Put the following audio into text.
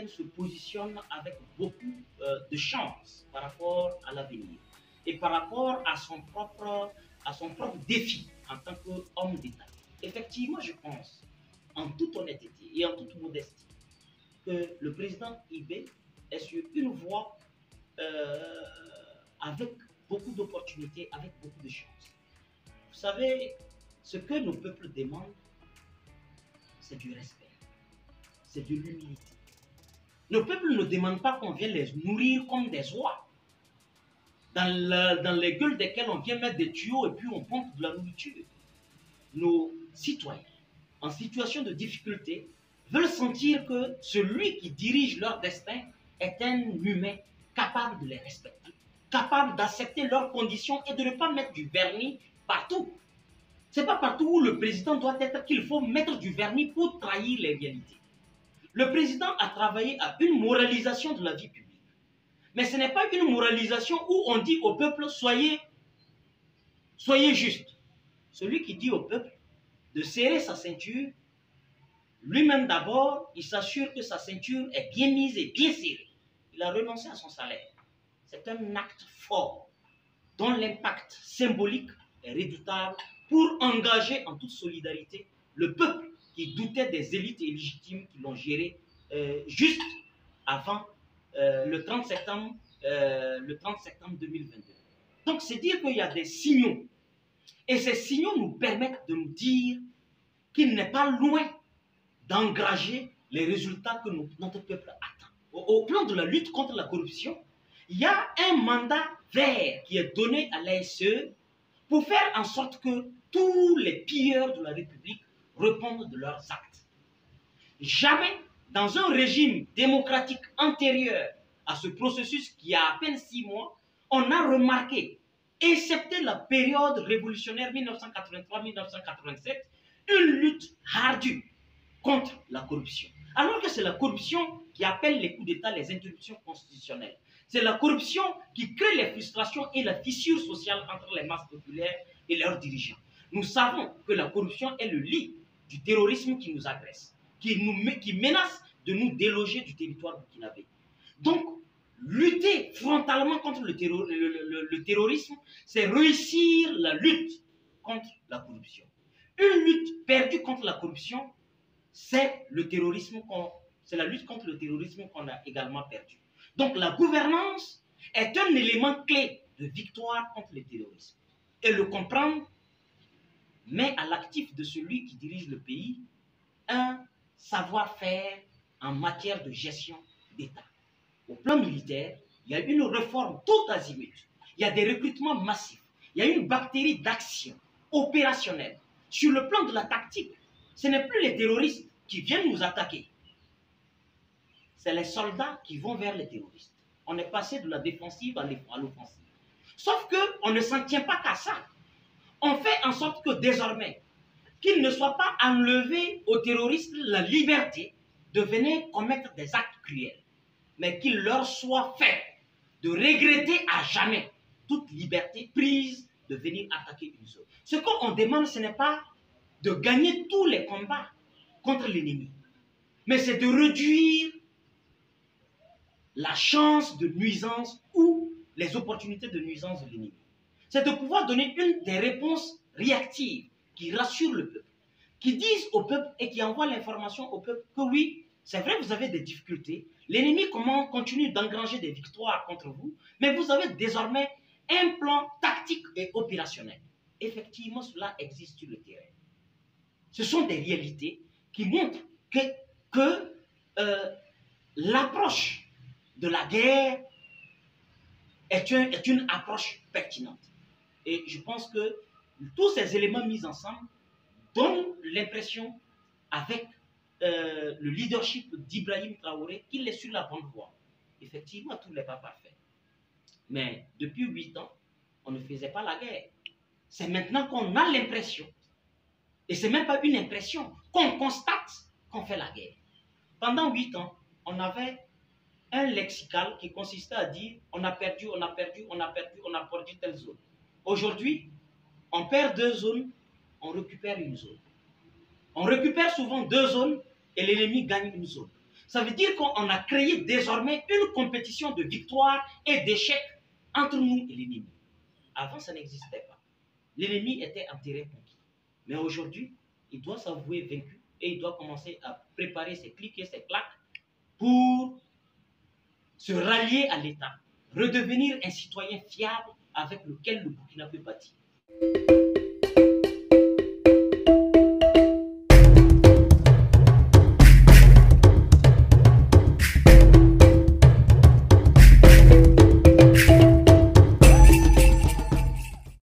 républicaine se positionne avec beaucoup de chance par rapport à l'avenir et par rapport à son propre défi en tant qu'homme d'État. Effectivement, je pense, en toute honnêteté et en toute modestie, que le président Ibé est sur une voie euh, avec beaucoup d'opportunités, avec beaucoup de chances. Vous savez, ce que nos peuples demandent, c'est du respect, c'est de l'humilité. Nos peuples ne demandent pas qu'on vienne les nourrir comme des oies, dans les gueules desquelles on vient mettre des tuyaux et puis on pompe de la nourriture. Nos citoyens, en situation de difficulté, veulent sentir que celui qui dirige leur destin est un humain capable de les respecter, capable d'accepter leurs conditions et de ne pas mettre du vernis partout. Ce n'est pas partout où le président doit être qu'il faut mettre du vernis pour trahir les réalités. Le président a travaillé à une moralisation de la vie publique. Mais ce n'est pas une moralisation où on dit au peuple soyez juste. Celui qui dit au peuple de serrer sa ceinture, lui-même d'abord, il s'assure que sa ceinture est bien mise et bien serrée. Il a renoncé à son salaire. C'est un acte fort dont l'impact symbolique est redoutable pour engager en toute solidarité le peuple qui doutait des élites illégitimes qui l'ont géré juste avant le 30 septembre 2022. Donc c'est dire qu'il y a des signaux. Et ces signaux nous permettent de nous dire qu'il n'est pas loin d'engager les résultats que notre peuple attend. Au plan de la lutte contre la corruption, il y a un mandat vert qui est donné à l'ASE pour faire en sorte que tous les pilleurs de la République répondent de leurs actes. Jamais dans un régime démocratique antérieur à ce processus qui a à peine 6 mois, on a remarqué, excepté la période révolutionnaire 1983-1987, une lutte ardue contre la corruption. Alors que c'est la corruption qui appelle les coups d'État les interruptions constitutionnelles. C'est la corruption qui crée les frustrations et la fissure sociale entre les masses populaires et leurs dirigeants. Nous savons que la corruption est le lit du terrorisme qui nous agresse, qui menace de nous déloger du territoire burkinabé. Donc, lutter frontalement contre le terrorisme, c'est réussir la lutte contre la corruption. Une lutte perdue contre la corruption, c'est la lutte contre le terrorisme qu'on a également perdu. Donc la gouvernance est un élément clé de victoire contre le terrorisme. Et le comprendre met à l'actif de celui qui dirige le pays un savoir-faire en matière de gestion d'État. Au plan militaire, il y a une réforme tout azimut. Il y a des recrutements massifs. Il y a une bactérie d'action opérationnelle. Sur le plan de la tactique, ce n'est plus les terroristes qui viennent nous attaquer. C'est les soldats qui vont vers les terroristes. On est passé de la défensive à l'offensive. Sauf qu'on ne s'en tient pas qu'à ça. On fait en sorte que désormais, qu'il ne soit pas enlevé aux terroristes la liberté de venir commettre des actes cruels, mais qu'il leur soit fait de regretter à jamais toute liberté prise de venir attaquer une zone. Ce qu'on demande, ce n'est pas de gagner tous les combats contre l'ennemi, mais c'est de réduire la chance de nuisance ou les opportunités de nuisance de l'ennemi. C'est de pouvoir donner une des réponses réactives qui rassurent le peuple, qui disent au peuple et qui envoient l'information au peuple que oui, c'est vrai, vous avez des difficultés, l'ennemi continue d'engranger des victoires contre vous, mais vous avez désormais un plan tactique et opérationnel. Effectivement, cela existe sur le terrain. Ce sont des réalités qui montrent que l'approche de la guerre est une approche pertinente. Et je pense que tous ces éléments mis ensemble donnent l'impression, avec le leadership d'Ibrahim Traoré, qu'il est sur la bonne voie. Effectivement, tout n'est pas parfait. Mais depuis 8 ans, on ne faisait pas la guerre. C'est maintenant qu'on a l'impression, et ce n'est même pas une impression, qu'on constate qu'on fait la guerre. Pendant 8 ans, on avait un lexical qui consistait à dire on a perdu, on a perdu, on a perdu, on a perdu telle zone. Aujourd'hui, on perd 2 zones, on récupère une zone. On récupère souvent 2 zones et l'ennemi gagne une zone. Ça veut dire qu'on a créé désormais une compétition de victoire et d'échec entre nous et l'ennemi. Avant, ça n'existait pas. L'ennemi était en terrain conquis. Mais aujourd'hui, il doit s'avouer vaincu et il doit commencer à préparer ses clics et ses claques pour se rallier à l'État, redevenir un citoyen fiable avec lequel le Burkina peut bâtir.